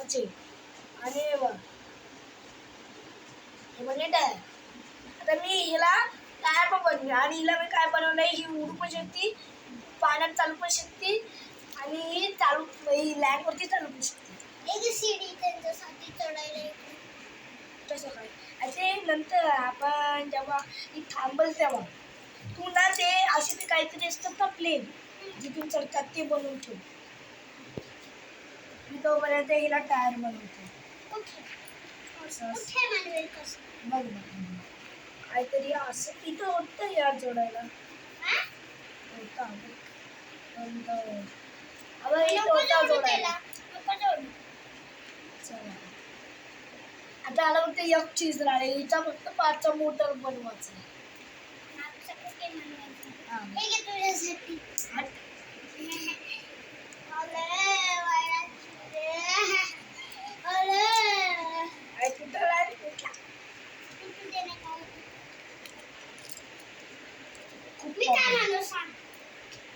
आमचे. आणि हे बघ टायर. आता मी हिला टायर पण बनवली आणि हिला मी काय बनवलंय, ही उडू पण शकते, पाण्यात चालू पण शकते आणि ही चालू लँडवरती चालू पण शकते. सीडी त्यांच्यासाठी चढायला तसं काय ते नंतर आपण जेव्हा ही थांबल तेव्हा तू ना ते असे ते काहीतरी असतात ना प्लेन जिथून चढतात ते बनवून ठेव. मी तोपर्यंत हिला टायर बनवतो. बघ काहीतरी असं इथं होतं यार जोडायला होता जोडायला. आता आला फक्त एक चीज राहिले, हिचा फक्त 5चा मोटर बनवायचा.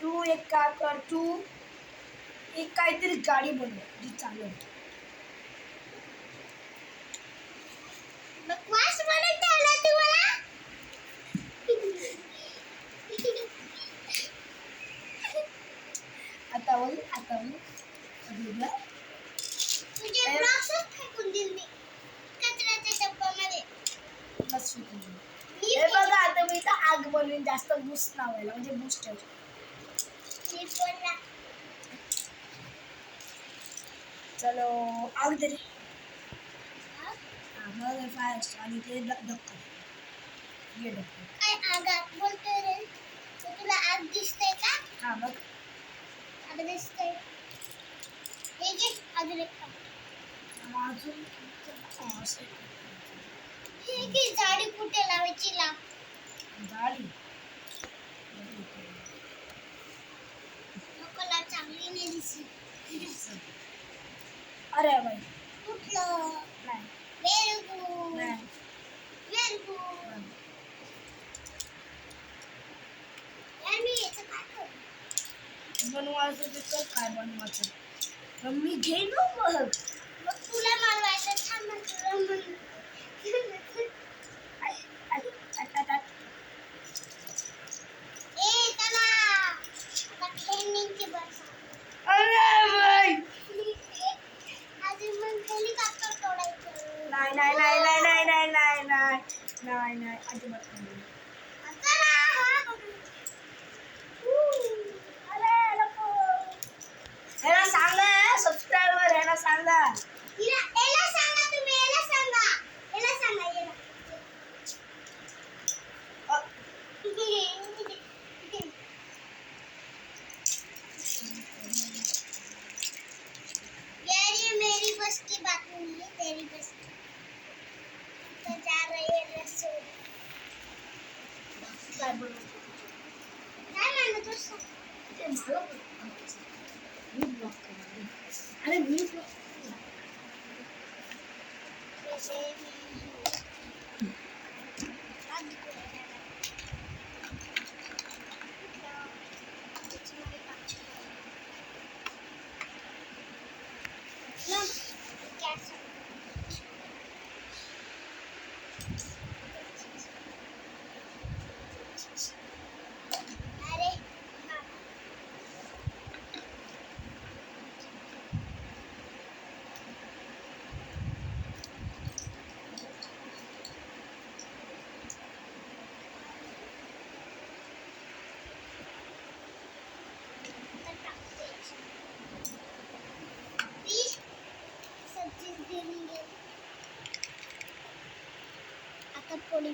तू एक काम कर, तू एक काहीतरी गाडी बनव जी चालेल. आता बोल हे बघा आता मी तर आग बनवीन जास्त बूस्ट लावायला म्हणजे बूस्टर. चलो आग दे रे. मग फायर असतो आणि ते धक्का ये आगात बोलतोय रे. तुला आग दिसतंय का? हा बघ आग दिसतंय. हे घे अजून एक अजून हे घे जाडी कुठे लावायची लाव. गाडी लोकांना चांगली नाही दिसली. अरे भाई कुठलं नाही व्हेरी गुड नाही व्हेरी गुड. मी याचं काय करू बनवायचं ते कर काय बनवायचं मग मी घेईन मग तुला मारवायचं थांब तुला नाही अजिबात नाही. ह्याला सांगा सबस्क्रायबर ह्याला सांगा. मेरी बस की बात नहीं है तेरी बस तो जा रही है रसोई. काय बोलू काय म्हणत होता ते मला मी ब्लॉक करणार. अरे मी ब्लॉक आता पोळी